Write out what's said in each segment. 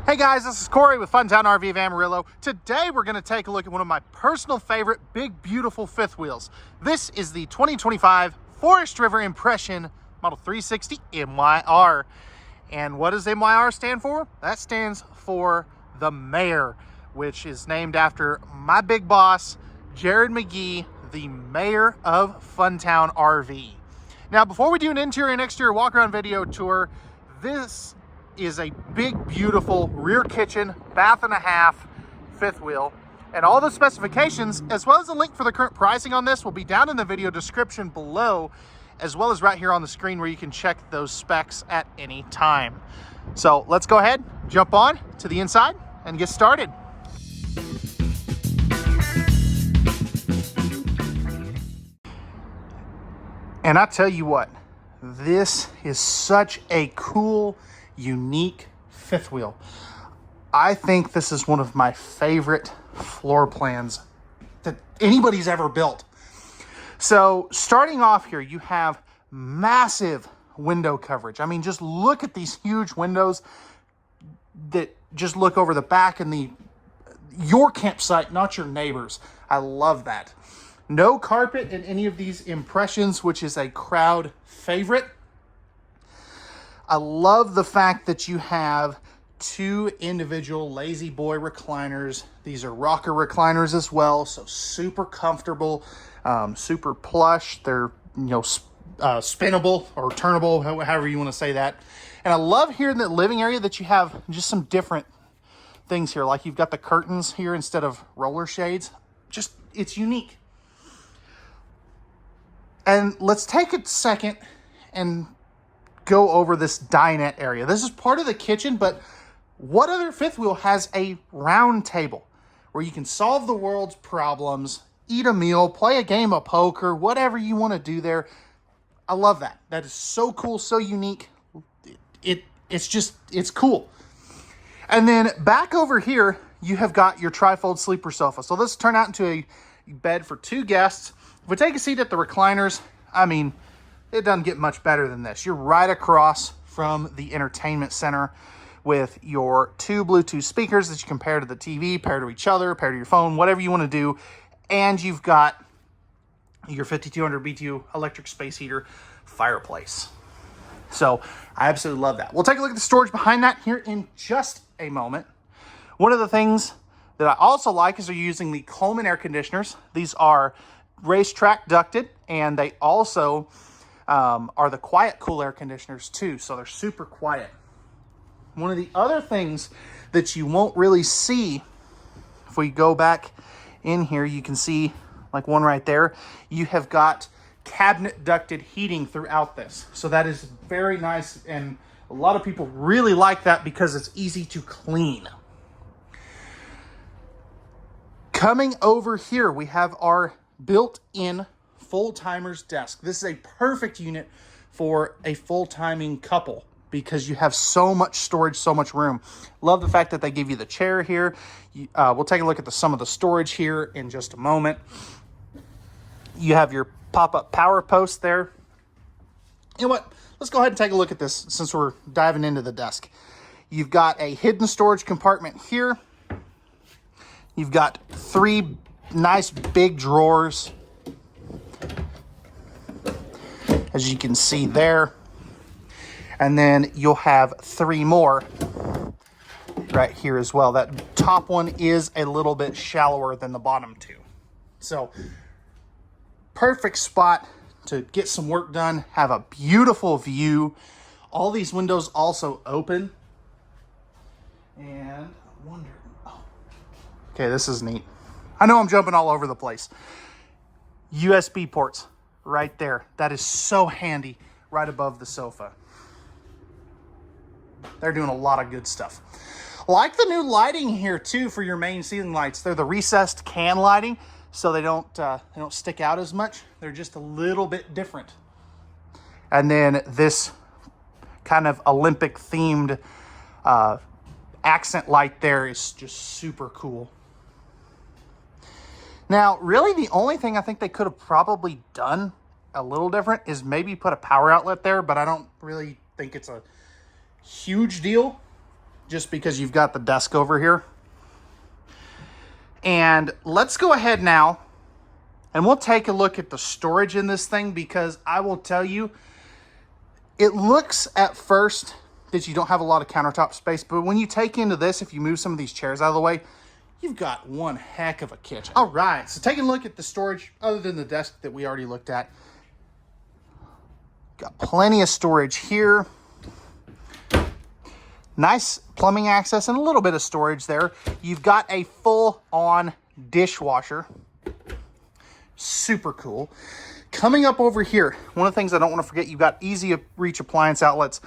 Hey guys, this is Cory with Fun Town RV Amarillo. Today we're going to take a look at one of my personal favorite big beautiful fifth wheels. This is the 2025 Forest River Impression Model 360 MYR. And what does MYR stand for? That stands for the Mayor, which is named after my big boss, Jared McGee, the mayor of Fun Town RV. Now, before we do an interior and exterior walk around video tour, this is a big, beautiful rear kitchen, bath and a half, fifth wheel. And all the specifications, as well as a link for the current pricing on this, will be down in the video description below, as well as right here on the screen where you can check those specs at any time. So let's go ahead, jump on to the inside and get started. And I tell you what, this is such a cool, unique fifth wheel. I think this is one of my favorite floor plans that anybody's ever built. So starting off here, you have massive window coverage. I mean, just look at these huge windows that just look over the back and your campsite, not your neighbors. I love that. No carpet in any of these Impressions, which is a crowd favorite. I love the fact that you have two individual Lazy Boy recliners. These are rocker recliners as well, so super comfortable, super plush. They're, spinnable or turnable, however you want to say that. And I love here in the living area that you have just some different things here. Like you've got the curtains here instead of roller shades. Just, it's unique. And let's take a second and go over this dinette area. This is part of the kitchen, but what other fifth wheel has a round table where you can solve the world's problems, eat a meal, play a game of poker, whatever you want to do there? I love that. That is so cool, so unique. It's cool. And then back over here, you have got your trifold sleeper sofa. So this turned out into a bed for two guests. If we take a seat at the recliners, I mean, it doesn't get much better than this. You're right across from the entertainment center with your two Bluetooth speakers that you can pair to the TV, pair to each other, pair to your phone, whatever you want to do. And you've got your 5200 BTU electric space heater fireplace. So I absolutely love that. We'll take a look at the storage behind that here in just a moment. One of the things that I also like is they're using the Coleman air conditioners. These are racetrack ducted, and they also are the quiet cool air conditioners too, so they're super quiet. One of the other things that you won't really see, if we go back in here, you can see like one right there, you have got cabinet ducted heating throughout this. So that is very nice, and a lot of people really like that because it's easy to clean. Coming over here, we have our built-in full-timers desk. This is a perfect unit for a full-timing couple because you have so much storage, so much room. Love the fact that they give you the chair here. We'll take a look at some of the storage here in just a moment. You have your pop-up power post there. You know what? Let's go ahead and take a look at this since we're diving into the desk. You've got a hidden storage compartment here. You've got three nice big drawers, as you can see there. And then you'll have three more right here as well. That top one is a little bit shallower than the bottom two. So perfect spot to get some work done, have a beautiful view. All these windows also open. And I wonder, okay, this is neat. I know I'm jumping all over the place. USB ports right there. That is so handy right above the sofa. They're doing a lot of good stuff. Like the new lighting here too for your main ceiling lights. They're the recessed can lighting, so they don't stick out as much. They're just a little bit different. And then this kind of Olympic themed accent light there is just super cool. Now, really the only thing I think they could have probably done a little different is maybe put a power outlet there, but I don't really think it's a huge deal. just because you've got the desk over here. And let's go ahead now and we'll take a look at the storage in this thing, because I will tell you, it looks at first that you don't have a lot of countertop space, but when you take into this, if you move some of these chairs out of the way, you've got one heck of a kitchen. All right, so taking a look at the storage, other than the desk that we already looked at, got plenty of storage here. Nice plumbing access and a little bit of storage there. You've got a full-on dishwasher. Super cool. Coming up over here, one of the things I don't want to forget, you've got easy reach appliance outlets,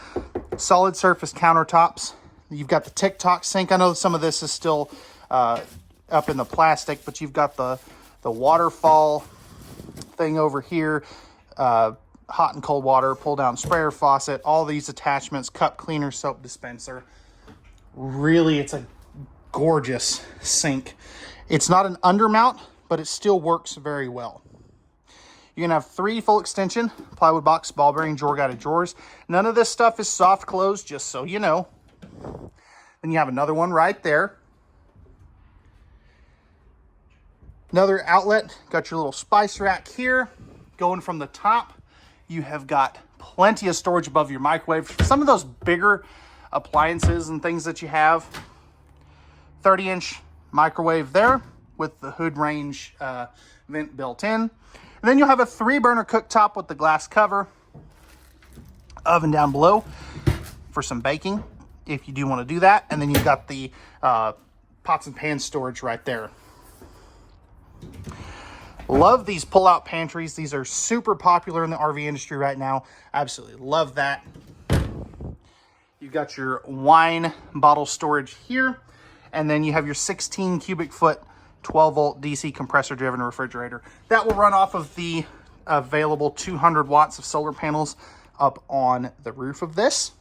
solid surface countertops. You've got the TikTok sink. I know some of this is still up in the plastic, but you've got the waterfall thing over here, hot and cold water, pull down sprayer faucet, all these attachments, cup cleaner, soap dispenser. Really, it's a gorgeous sink. It's not an undermount, but it still works very well. You're gonna have 3 full extension plywood box, ball bearing, drawer guided drawers. None of this stuff is soft close, just so you know. Then you have another one right there. Another outlet, got your little spice rack here. Going from the top, you have got plenty of storage above your microwave. Some of those bigger appliances and things that you have. 30-inch microwave there with the hood range vent built in. And then you'll have a 3-burner cooktop with the glass cover. Oven down below for some baking, if you do want to do that. And then you've got the pots and pans storage right there. Love these pull-out pantries. These are super popular in the RV industry right now. Absolutely love that. You've got your wine bottle storage here. And then you have your 16 cubic foot, 12 volt DC compressor driven refrigerator. That will run off of the available 200 watts of solar panels up on the roof of this.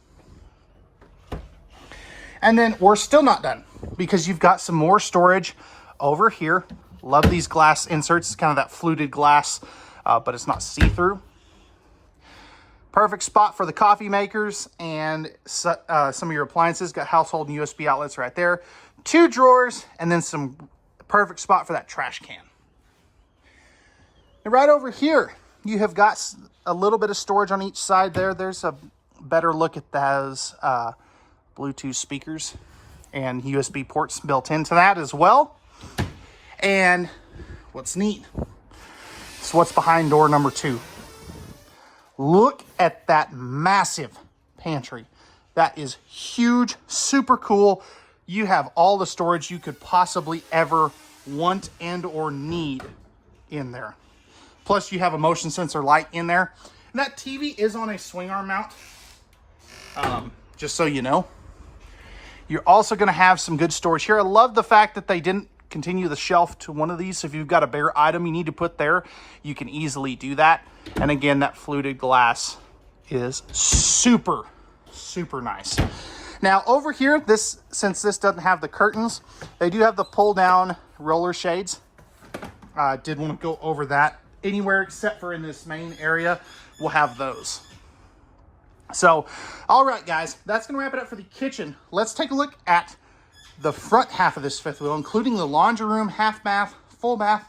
And then we're still not done, because you've got some more storage over here. Love these glass inserts. It's kind of that fluted glass, but it's not see-through. Perfect spot for the coffee makers and some of your appliances. Got household and USB outlets right there. 2 drawers, and then some perfect spot for that trash can. And right over here, you have got a little bit of storage on each side there. There's a better look at those Bluetooth speakers and USB ports built into that as well. And what's neat is what's behind door number 2. Look at that massive pantry. That is huge, super cool. You have all the storage you could possibly ever want and or need in there. Plus you have a motion sensor light in there. And that TV is on a swing arm mount, just so you know. You're also going to have some good storage here. I love the fact that they didn't continue the shelf to one of these. So if you've got a bigger item you need to put there, you can easily do that. And again, that fluted glass is super, super nice. Now over here, since this doesn't have the curtains, they do have the pull down roller shades. Did want to go over that. Anywhere except for in this main area, we'll have those. So, all right, guys, that's going to wrap it up for the kitchen. Let's take a look at the front half of this fifth wheel, including the laundry room, half bath, full bath,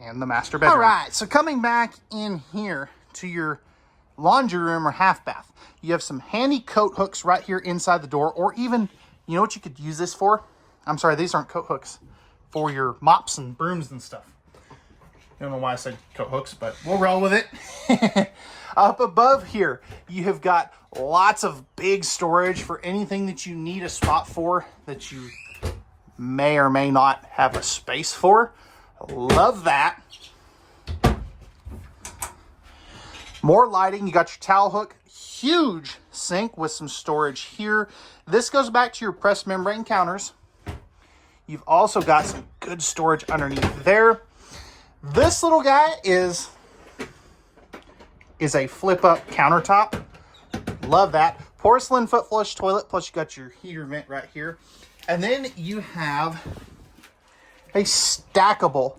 and the master bedroom. All right, so coming back in here to your laundry room or half bath, you have some handy coat hooks right here inside the door, or even, you know what you could use this for? I'm sorry, these aren't coat hooks, for your mops and brooms and stuff. I don't know why I said coat hooks, but we'll roll with it. Up above here, you have got lots of big storage for anything that you need a spot for that you may or may not have a space for. Love that. More lighting. You got your towel hook. Huge sink with some storage here. This goes back to your pressed membrane counters. You've also got some good storage underneath there. This little guy is a flip-up countertop. Love that. Porcelain foot flush toilet, plus you got your heater vent right here. And then you have a stackable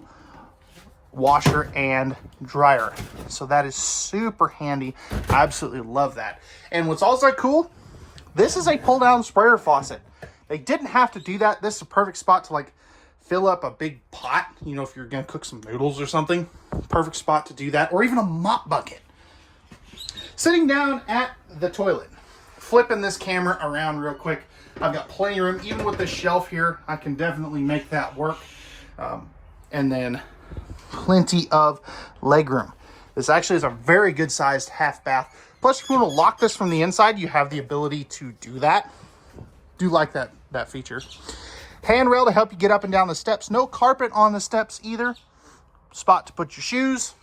washer and dryer. So that is super handy. I absolutely love that. And what's also cool, this is a pull-down sprayer faucet. They didn't have to do that. This is a perfect spot to like fill up a big pot, you know, if you're gonna cook some noodles or something. Perfect spot to do that, or even a mop bucket. Sitting down at the toilet, flipping this camera around real quick. I've got plenty of room, even with this shelf here, I can definitely make that work. And then plenty of legroom. This actually is a very good sized half bath. Plus, if you want to lock this from the inside, you have the ability to do that. Do like that feature. Handrail to help you get up and down the steps. No carpet on the steps either. Spot to put your shoes.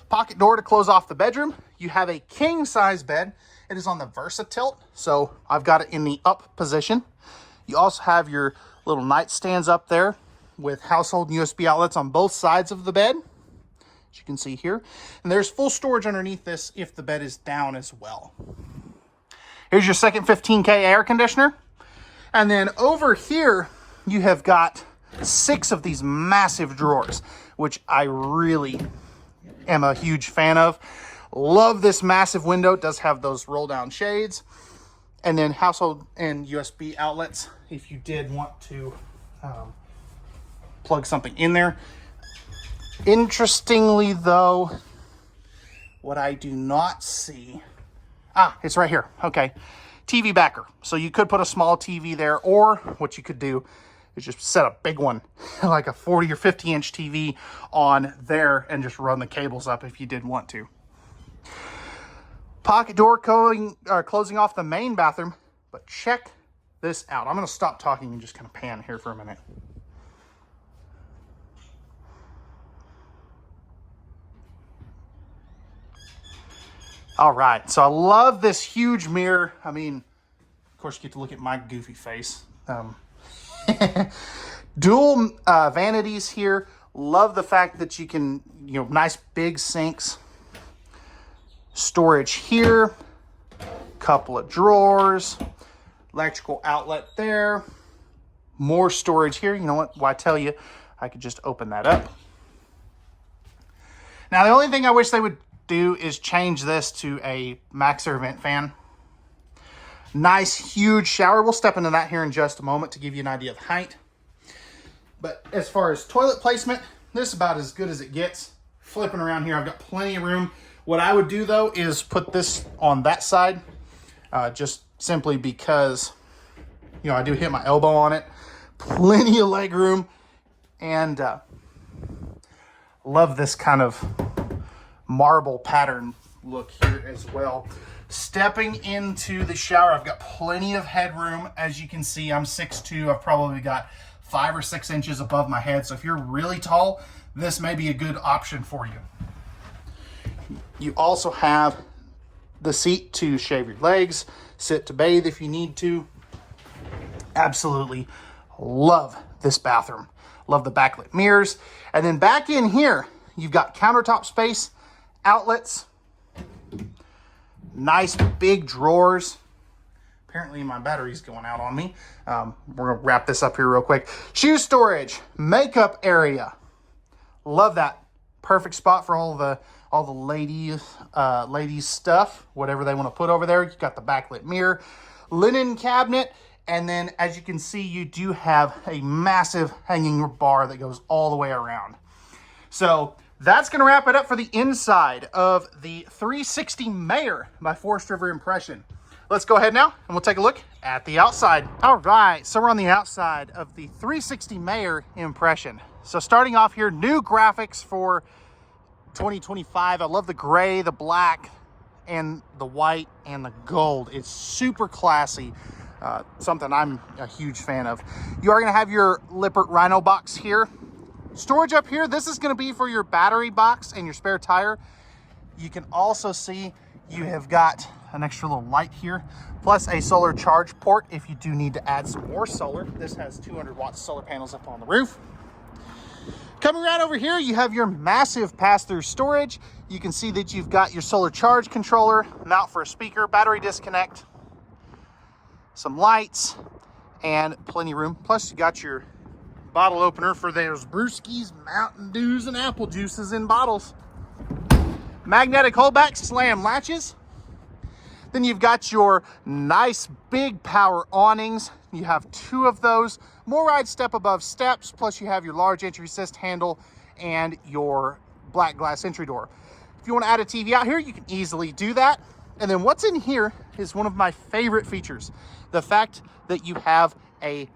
Pocket door to close off the bedroom. You have a king size bed. It is on the Versa-Tilt, so I've got it in the up position. You also have your little nightstands up there with household USB outlets on both sides of the bed, as you can see here. And there's full storage underneath this if the bed is down as well. Here's your second 15K air conditioner. And then over here, you have got 6 of these massive drawers, which I really am a huge fan of. Love this massive window. It does have those roll down shades. And then household and USB outlets if you did want to plug something in there. Interestingly though, what I do not see, it's right here. Okay, TV backer. So you could put a small TV there, or what you could do is just set a big one, like a 40 or 50 inch TV on there and just run the cables up if you did want to. Pocket door closing off the main bathroom, but check this out. I'm going to stop talking and just kind of pan here for a minute. All right, so I love this huge mirror. I mean, of course, you get to look at my goofy face. Dual vanities here. Love the fact that you can, nice big sinks. Storage here, couple of drawers, electrical outlet there, more storage here. You know what? Why tell you? I could just open that up. Now, the only thing I wish they would do is change this to a Maxxer vent fan. Nice, huge shower. We'll step into that here in just a moment to give you an idea of height. But as far as toilet placement, this is about as good as it gets. Flipping around here, I've got plenty of room. What I would do, though, is put this on that side, just simply because, I do hit my elbow on it. Plenty of leg room, and love this kind of marble pattern look here as well. Stepping into the shower, I've got plenty of headroom. As you can see, I'm 6'2". I've probably got 5 or 6 inches above my head. So if you're really tall, this may be a good option for you. You also have the seat to shave your legs, sit to bathe if you need to. Absolutely love this bathroom. Love the backlit mirrors. And then back in here, you've got countertop space, outlets, nice big drawers. Apparently my battery's going out on me. We're gonna wrap this up here real quick. Shoe storage, makeup area. Love that. Perfect spot for all the ladies stuff, whatever they want to put over there. You've got the backlit mirror, linen cabinet, and then as you can see, you do have a massive hanging bar that goes all the way around. So that's going to wrap it up for the inside of the 360 Mayor by Forest River Impression. Let's go ahead now and we'll take a look at the outside. All right, so we're on the outside of the 360 Mayor Impression. So starting off here, new graphics for 2025. I love the gray, the black, and the white, and the gold. It's super classy. Something I'm a huge fan of. You are going to have your Lippert Rhino box here. Storage up here, this is going to be for your battery box and your spare tire. You can also see you have got an extra little light here, plus a solar charge port if you do need to add some more solar. This has 200 watts solar panels up on the roof. Coming right over here, you have your massive pass-through storage. You can see that you've got your solar charge controller, mount for a speaker, battery disconnect, some lights, and plenty of room. Plus, you got your bottle opener for those brewskis, Mountain Dews, and apple juices in bottles. Magnetic holdback slam latches. Then you've got your nice big power awnings. You have 2 of those. More ride step above steps, plus you have your large entry assist handle and your black glass entry door. If you want to add a TV out here, you can easily do that. And then what's in here is one of my favorite features. The fact that you have a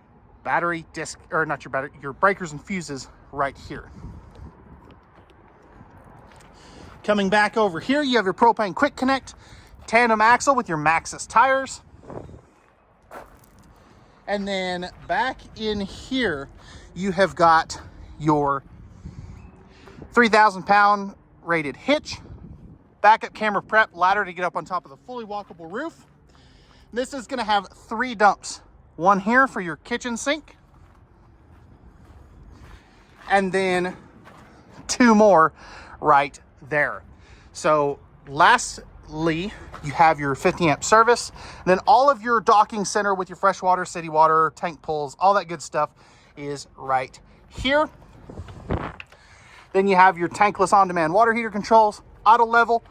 battery disc, or not your battery, your breakers and fuses right here. Coming back over here, you have your propane quick connect, tandem axle with your Maxxis tires. And then back in here, you have got your 3,000 pound rated hitch, backup camera prep ladder to get up on top of the fully walkable roof. This is gonna have 3 dumps. One here for your kitchen sink, and then 2 more right there. So lastly, you have your 50 amp service, and then all of your docking center with your fresh water, city water, tank pulls, all that good stuff is right here. Then you have your tankless on-demand water heater controls, auto level.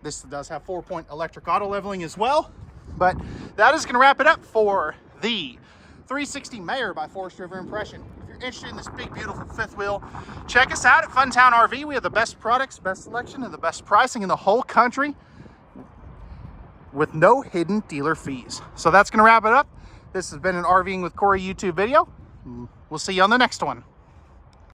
This does have 4-point electric auto leveling as well. But that is going to wrap it up for the 360 Mayor by Forest River Impression. If you're interested in this big, beautiful 5th wheel, check us out at Fun Town RV. We have the best products, best selection, and the best pricing in the whole country with no hidden dealer fees. So that's going to wrap it up. This has been an RVing with Cory YouTube video. We'll see you on the next one.